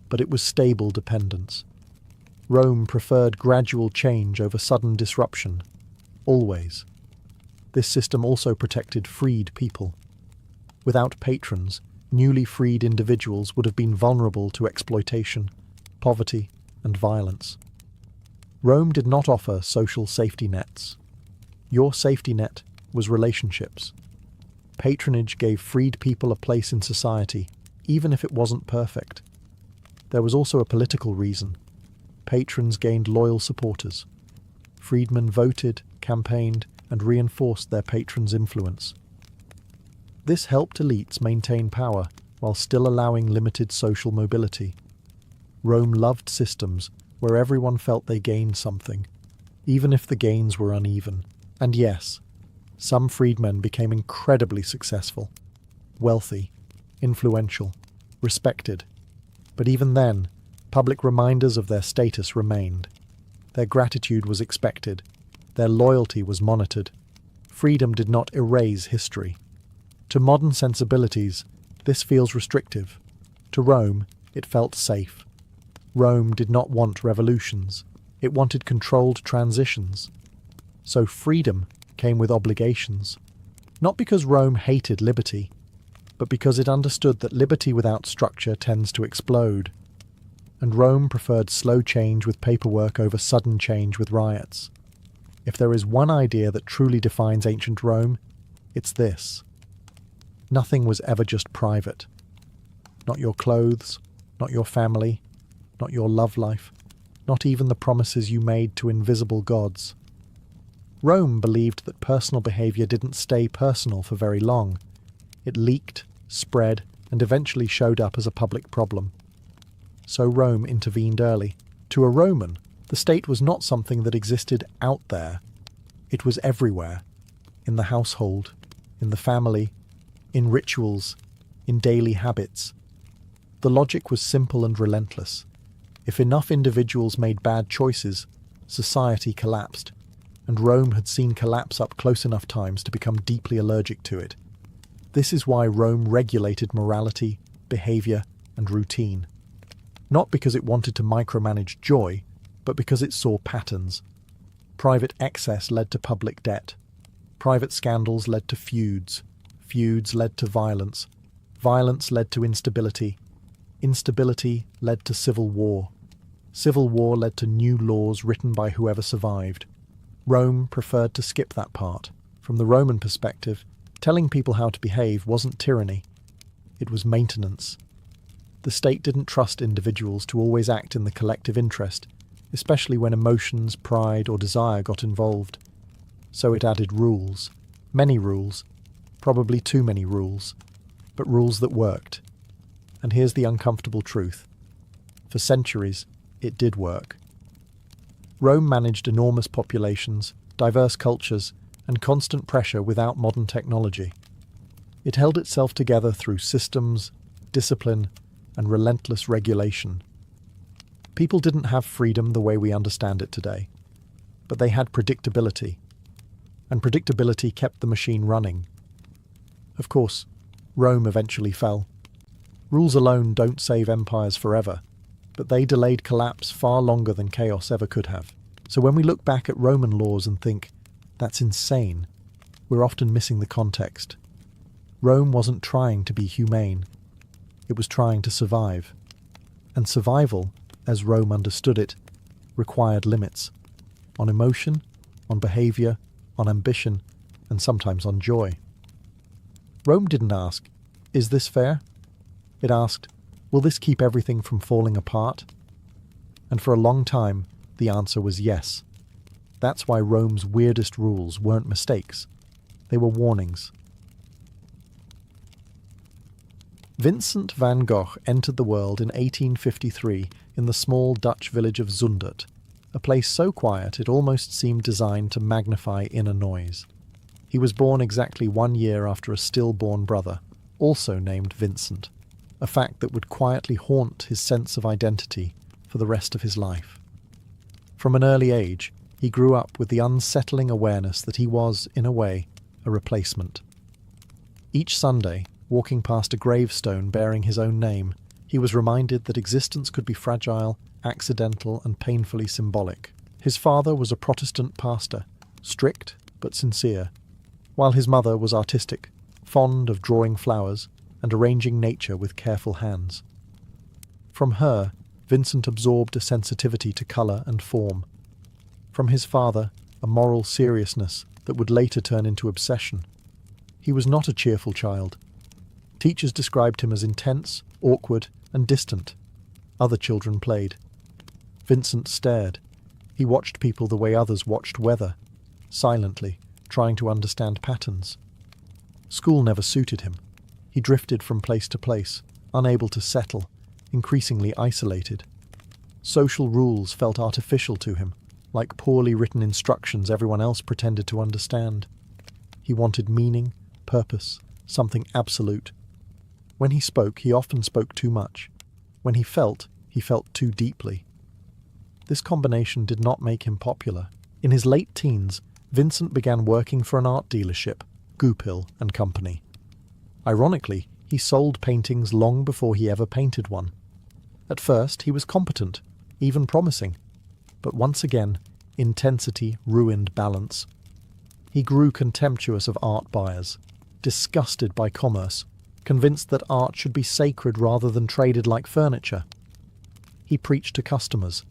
but it was stable dependence. Rome preferred gradual change over sudden disruption, always. This system also protected freed people. Without patrons, newly freed individuals would have been vulnerable to exploitation, poverty, and violence. Rome did not offer social safety nets. Your safety net was relationships. Patronage gave freed people a place in society, even if it wasn't perfect. There was also a political reason. Patrons gained loyal supporters. Freedmen voted, campaigned, and reinforced their patrons' influence. This helped elites maintain power while still allowing limited social mobility. Rome loved systems where everyone felt they gained something, even if the gains were uneven. And yes, some freedmen became incredibly successful, wealthy, influential, respected. But even then, public reminders of their status remained. Their gratitude was expected. Their loyalty was monitored. Freedom did not erase history. To modern sensibilities, this feels restrictive. To Rome, it felt safe. Rome did not want revolutions. It wanted controlled transitions. So freedom came with obligations. Not because Rome hated liberty, but because it understood that liberty without structure tends to explode. And Rome preferred slow change with paperwork over sudden change with riots. If there is one idea that truly defines ancient Rome, it's this. Nothing was ever just private. Not your clothes, not your family, not your love life, not even the promises you made to invisible gods. Rome believed that personal behavior didn't stay personal for very long. It leaked, spread, and eventually showed up as a public problem. So Rome intervened early. To a Roman, the state was not something that existed out there. It was everywhere. In the household, in the family, in rituals, in daily habits. The logic was simple and relentless. If enough individuals made bad choices, society collapsed, and Rome had seen collapse up close enough times to become deeply allergic to it. This is why Rome regulated morality, behavior, and routine. Not because it wanted to micromanage joy, but because it saw patterns. Private excess led to public debt. Private scandals led to feuds. Feuds led to violence. Violence led to instability. Instability led to civil war. Civil war led to new laws written by whoever survived. Rome preferred to skip that part. From the Roman perspective, telling people how to behave wasn't tyranny. It was maintenance. The state didn't trust individuals to always act in the collective interest, especially when emotions, pride, or desire got involved. So it added rules. Many rules. Probably too many rules. But rules that worked. And here's the uncomfortable truth. For centuries, it did work. Rome managed enormous populations, diverse cultures, and constant pressure without modern technology. It held itself together through systems, discipline, and relentless regulation. People didn't have freedom the way we understand it today, but they had predictability, and predictability kept the machine running. Of course, Rome eventually fell. Rules alone don't save empires forever, but they delayed collapse far longer than chaos ever could have. So when we look back at Roman laws and think, that's insane, we're often missing the context. Rome wasn't trying to be humane. It was trying to survive. And survival, as Rome understood it, required limits. On emotion, on behavior, on ambition, and sometimes on joy. Rome didn't ask, is this fair? It asked, will this keep everything from falling apart? And for a long time, the answer was yes. That's why Rome's weirdest rules weren't mistakes. They were warnings. Vincent van Gogh entered the world in 1853 in the small Dutch village of Zundert, a place so quiet it almost seemed designed to magnify inner noise. He was born exactly 1 year after a stillborn brother, also named Vincent, a fact that would quietly haunt his sense of identity for the rest of his life. From an early age, he grew up with the unsettling awareness that he was, in a way, a replacement. Each Sunday, walking past a gravestone bearing his own name, he was reminded that existence could be fragile, accidental, and painfully symbolic. His father was a Protestant pastor, strict but sincere, while his mother was artistic, fond of drawing flowers and arranging nature with careful hands. From her, Vincent absorbed a sensitivity to colour and form. From his father, a moral seriousness that would later turn into obsession. He was not a cheerful child. Teachers described him as intense, awkward, and distant. Other children played. Vincent stared. He watched people the way others watched weather, silently, trying to understand patterns. School never suited him. He drifted from place to place, unable to settle, increasingly isolated. Social rules felt artificial to him, like poorly written instructions everyone else pretended to understand. He wanted meaning, purpose, something absolute. When he spoke, he often spoke too much. When he felt too deeply. This combination did not make him popular. In his late teens, Vincent began working for an art dealership, Goupil and Company. Ironically, he sold paintings long before he ever painted one. At first, he was competent, even promising. But once again, intensity ruined balance. He grew contemptuous of art buyers, disgusted by commerce, convinced that art should be sacred rather than traded like furniture. He preached to customers.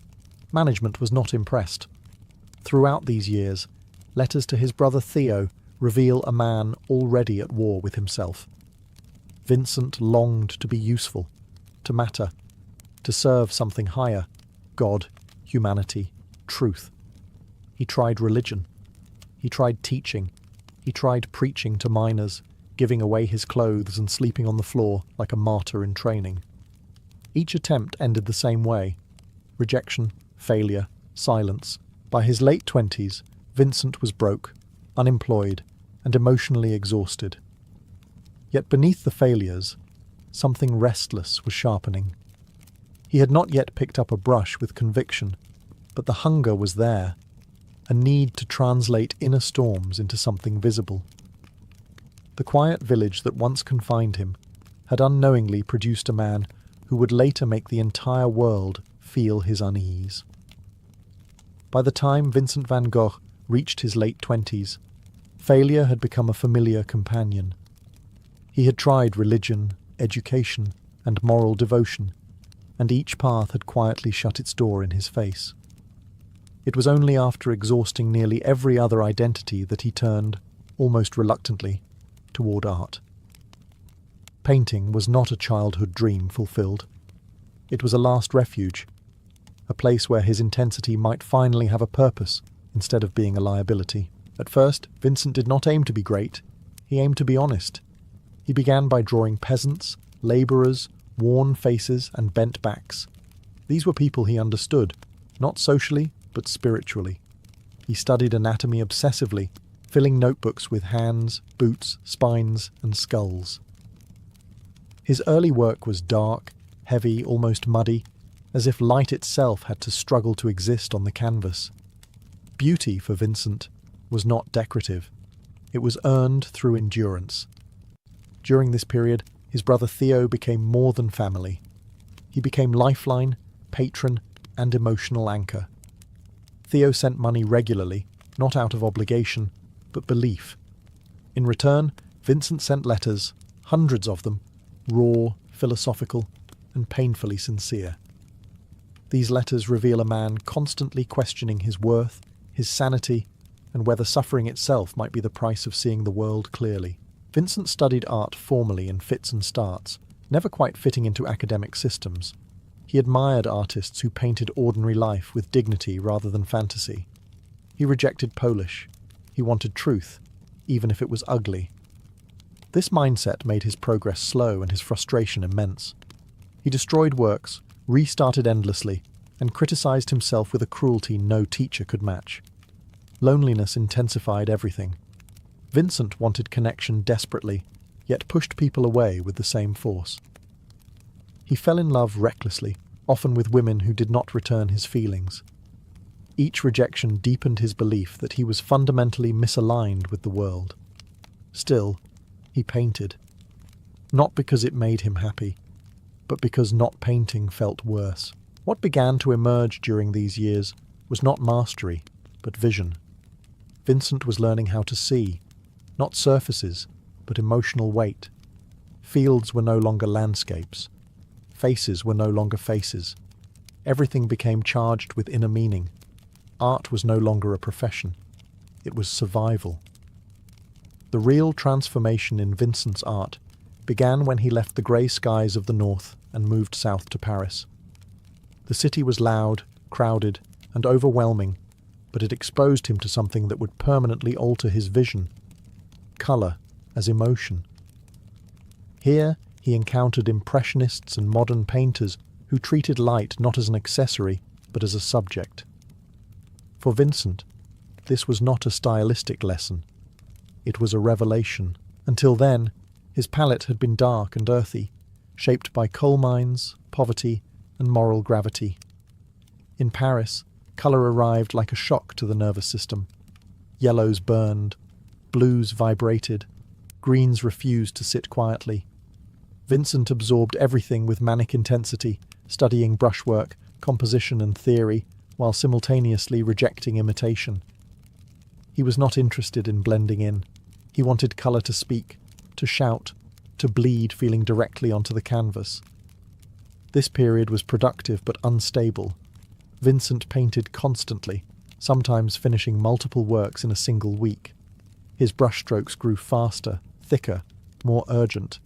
Management was not impressed. Throughout these years, letters to his brother Theo reveal a man already at war with himself. Vincent longed to be useful, to matter, to serve something higher, God, humanity, truth. He tried religion. He tried teaching. He tried preaching to minors, giving away his clothes and sleeping on the floor like a martyr in training. Each attempt ended the same way: rejection, failure, silence. By his late 20s, Vincent was broke, unemployed, and emotionally exhausted. Yet beneath the failures, something restless was sharpening. He had not yet picked up a brush with conviction, but the hunger was there, a need to translate inner storms into something visible. The quiet village that once confined him had unknowingly produced a man who would later make the entire world feel his unease. By the time Vincent van Gogh reached his late 20s, failure had become a familiar companion. He had tried religion, education, and moral devotion, and each path had quietly shut its door in his face. It was only after exhausting nearly every other identity that he turned, almost reluctantly, toward art. Painting was not a childhood dream fulfilled. It was a last refuge, a place where his intensity might finally have a purpose instead of being a liability. At first, Vincent did not aim to be great. He aimed to be honest. He began by drawing peasants, labourers, worn faces, and bent backs. These were people he understood, not socially, but spiritually. He studied anatomy obsessively, filling notebooks with hands, boots, spines, and skulls. His early work was dark, heavy, almost muddy, as if light itself had to struggle to exist on the canvas. Beauty, for Vincent, was not decorative. It was earned through endurance. During this period, his brother Theo became more than family. He became lifeline, patron, and emotional anchor. Theo sent money regularly, not out of obligation, but belief. In return, Vincent sent letters, hundreds of them, raw, philosophical, and painfully sincere. These letters reveal a man constantly questioning his worth, his sanity, and whether suffering itself might be the price of seeing the world clearly. Vincent studied art formally in fits and starts, never quite fitting into academic systems. He admired artists who painted ordinary life with dignity rather than fantasy. He rejected polish. He wanted truth, even if it was ugly. This mindset made his progress slow and his frustration immense. He destroyed works, restarted endlessly, and criticized himself with a cruelty no teacher could match. Loneliness intensified everything. Vincent wanted connection desperately, yet pushed people away with the same force. He fell in love recklessly, often with women who did not return his feelings. Each rejection deepened his belief that he was fundamentally misaligned with the world. Still, he painted. Not because it made him happy, but because not painting felt worse. What began to emerge during these years was not mastery, but vision. Vincent was learning how to see, not surfaces, but emotional weight. Fields were no longer landscapes. Faces were no longer faces. Everything became charged with inner meaning. Art was no longer a profession. It was survival. The real transformation in Vincent's art began when he left the grey skies of the north and moved south to Paris. The city was loud, crowded, and overwhelming, but it exposed him to something that would permanently alter his vision: colour as emotion. Here he encountered impressionists and modern painters who treated light not as an accessory, but as a subject. For Vincent, this was not a stylistic lesson. It was a revelation. Until then, his palette had been dark and earthy, shaped by coal mines, poverty, and moral gravity. In Paris, colour arrived like a shock to the nervous system. Yellows burned, blues vibrated, greens refused to sit quietly. Vincent absorbed everything with manic intensity, studying brushwork, composition and theory, while simultaneously rejecting imitation. He was not interested in blending in. He wanted colour to speak, to shout, to bleed, feeling directly onto the canvas. This period was productive but unstable. Vincent painted constantly, sometimes finishing multiple works in a single week. His brushstrokes grew faster, thicker, more urgent.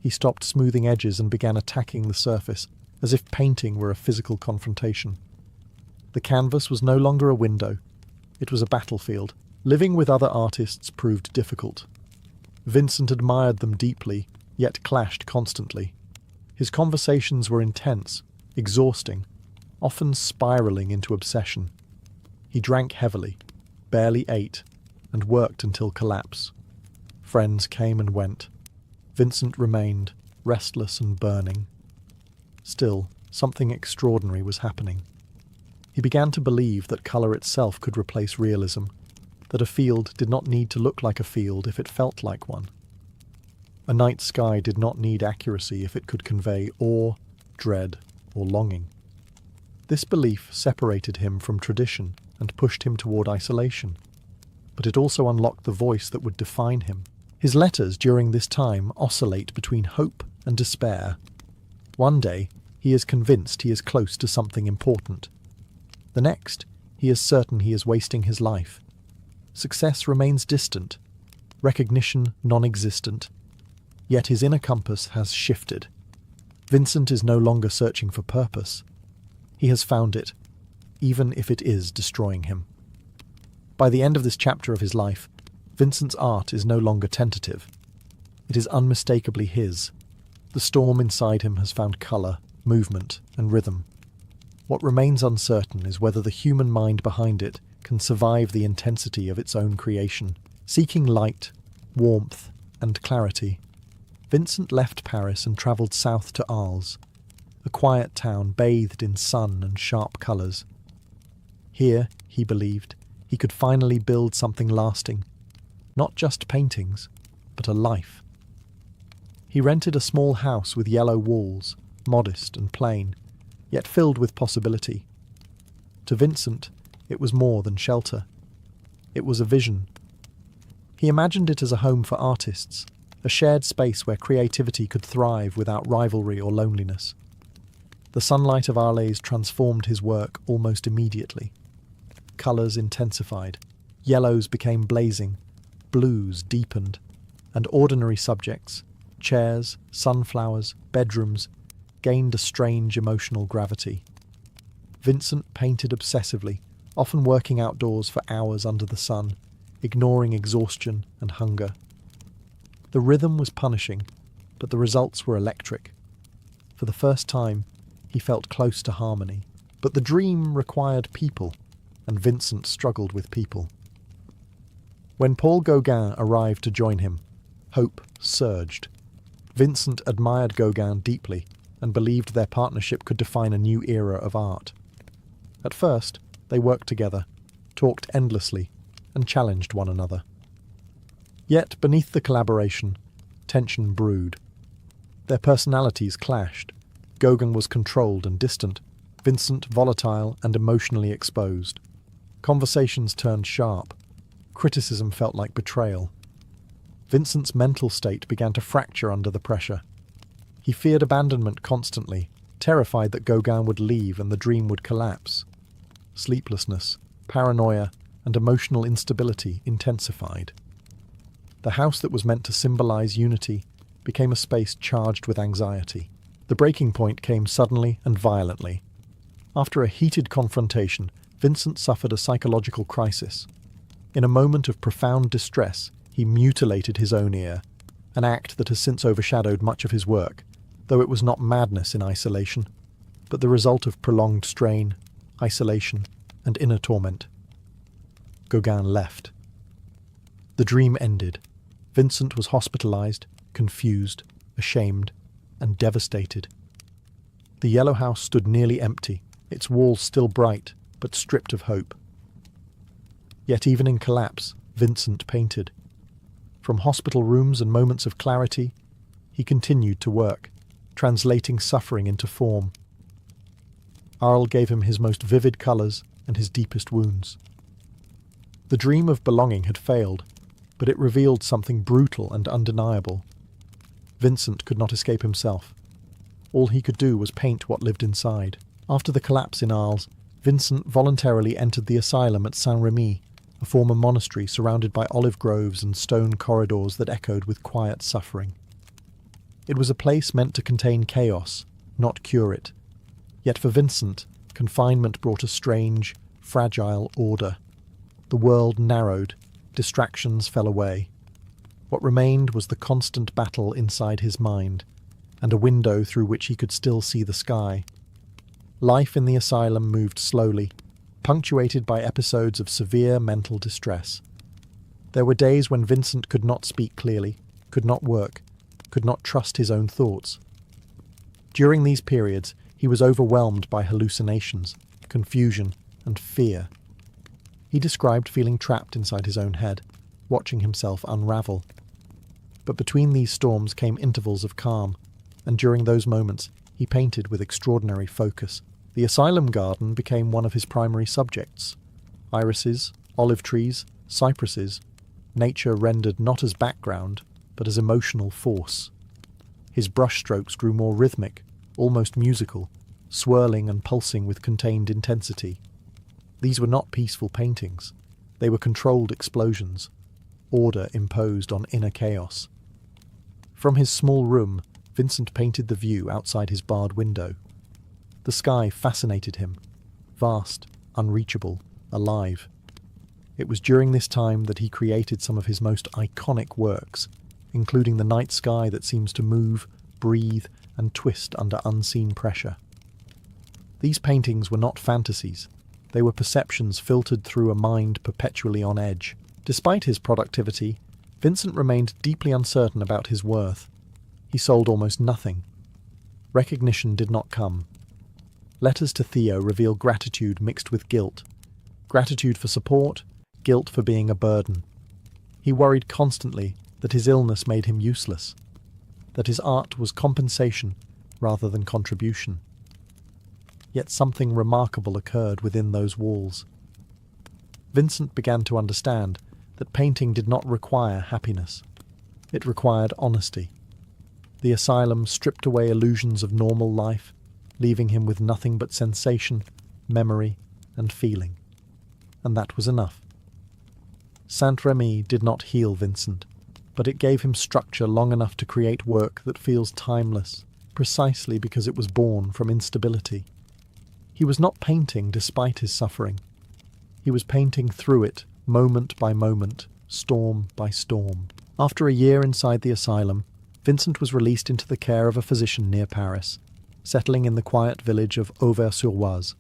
He stopped smoothing edges and began attacking the surface, as if painting were a physical confrontation. The canvas was no longer a window. It was a battlefield. Living with other artists proved difficult. Vincent admired them deeply, yet clashed constantly. His conversations were intense, exhausting, often spiraling into obsession. He drank heavily, barely ate, and worked until collapse. Friends came and went. Vincent remained, restless and burning. Still, something extraordinary was happening. He began to believe that colour itself could replace realism, that a field did not need to look like a field if it felt like one. A night sky did not need accuracy if it could convey awe, dread, or longing. This belief separated him from tradition and pushed him toward isolation, but it also unlocked the voice that would define him. His letters during this time oscillate between hope and despair. One day, he is convinced he is close to something important. The next, he is certain he is wasting his life. Success remains distant, recognition non-existent, yet his inner compass has shifted. Vincent is no longer searching for purpose. He has found it, even if it is destroying him. By the end of this chapter of his life, Vincent's art is no longer tentative. It is unmistakably his. The storm inside him has found colour, movement, and rhythm. What remains uncertain is whether the human mind behind it can survive the intensity of its own creation. Seeking light, warmth, and clarity, Vincent left Paris and travelled south to Arles, a quiet town bathed in sun and sharp colours. Here, he believed, he could finally build something lasting. Not just paintings, but a life. He rented a small house with yellow walls, modest and plain, yet filled with possibility. To Vincent, it was more than shelter. It was a vision. He imagined it as a home for artists, a shared space where creativity could thrive without rivalry or loneliness. The sunlight of Arles transformed his work almost immediately. Colours intensified, yellows became blazing, blues deepened, and ordinary subjects, chairs, sunflowers, bedrooms, gained a strange emotional gravity. Vincent painted obsessively, often working outdoors for hours under the sun, ignoring exhaustion and hunger. The rhythm was punishing, but the results were electric. For the first time, he felt close to harmony. But the dream required people, and Vincent struggled with people. When Paul Gauguin arrived to join him, hope surged. Vincent admired Gauguin deeply and believed their partnership could define a new era of art. At first, they worked together, talked endlessly, and challenged one another. Yet beneath the collaboration, tension brewed. Their personalities clashed. Gauguin was controlled and distant, Vincent volatile and emotionally exposed. Conversations turned sharp. Criticism felt like betrayal. Vincent's mental state began to fracture under the pressure. He feared abandonment constantly, terrified that Gauguin would leave and the dream would collapse. Sleeplessness, paranoia, and emotional instability intensified. The house that was meant to symbolize unity became a space charged with anxiety. The breaking point came suddenly and violently. After a heated confrontation, Vincent suffered a psychological crisis. In a moment of profound distress, he mutilated his own ear, an act that has since overshadowed much of his work, though it was not madness in isolation, but the result of prolonged strain, isolation, and inner torment. Gauguin left. The dream ended. Vincent was hospitalized, confused, ashamed, and devastated. The yellow house stood nearly empty, its walls still bright, but stripped of hope. Yet even in collapse, Vincent painted. From hospital rooms and moments of clarity, he continued to work, translating suffering into form. Arles gave him his most vivid colours and his deepest wounds. The dream of belonging had failed, but it revealed something brutal and undeniable. Vincent could not escape himself. All he could do was paint what lived inside. After the collapse in Arles, Vincent voluntarily entered the asylum at Saint-Remy, a former monastery surrounded by olive groves and stone corridors that echoed with quiet suffering. It was a place meant to contain chaos, not cure it. Yet for Vincent, confinement brought a strange, fragile order. The world narrowed, distractions fell away. What remained was the constant battle inside his mind, and a window through which he could still see the sky. Life in the asylum moved slowly, punctuated by episodes of severe mental distress. There were days when Vincent could not speak clearly, could not work, could not trust his own thoughts. During these periods, he was overwhelmed by hallucinations, confusion, and fear. He described feeling trapped inside his own head, watching himself unravel. But between these storms came intervals of calm, and during those moments he painted with extraordinary focus. The asylum garden became one of his primary subjects. Irises, olive trees, cypresses, nature rendered not as background, but as emotional force. His brushstrokes grew more rhythmic, almost musical, swirling and pulsing with contained intensity. These were not peaceful paintings. They were controlled explosions, order imposed on inner chaos. From his small room, Vincent painted the view outside his barred window. The sky fascinated him, vast, unreachable, alive. It was during this time that he created some of his most iconic works, including the night sky that seems to move, breathe, and twist under unseen pressure. These paintings were not fantasies. They were perceptions filtered through a mind perpetually on edge. Despite his productivity, Vincent remained deeply uncertain about his worth. He sold almost nothing. Recognition did not come. Letters to Theo reveal gratitude mixed with guilt. Gratitude for support, guilt for being a burden. He worried constantly that his illness made him useless, that his art was compensation rather than contribution. Yet something remarkable occurred within those walls. Vincent began to understand that painting did not require happiness. It required honesty. The asylum stripped away illusions of normal life, leaving him with nothing but sensation, memory, and feeling. And that was enough. Saint-Remy did not heal Vincent, but it gave him structure long enough to create work that feels timeless, precisely because it was born from instability. He was not painting despite his suffering. He was painting through it, moment by moment, storm by storm. After a year inside the asylum, Vincent was released into the care of a physician near Paris, settling in the quiet village of Auvers-sur-Oise.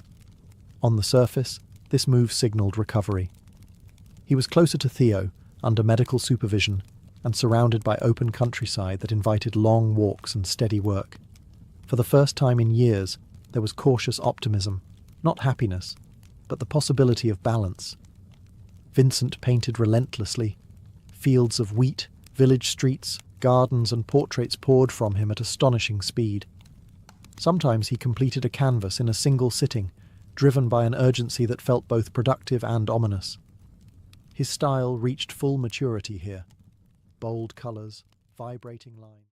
On the surface, this move signalled recovery. He was closer to Theo, under medical supervision, and surrounded by open countryside that invited long walks and steady work. For the first time in years, there was cautious optimism, not happiness, but the possibility of balance. Vincent painted relentlessly. Fields of wheat, village streets, gardens and portraits poured from him at astonishing speed. Sometimes he completed a canvas in a single sitting, driven by an urgency that felt both productive and ominous. His style reached full maturity here. Bold colours, vibrating lines.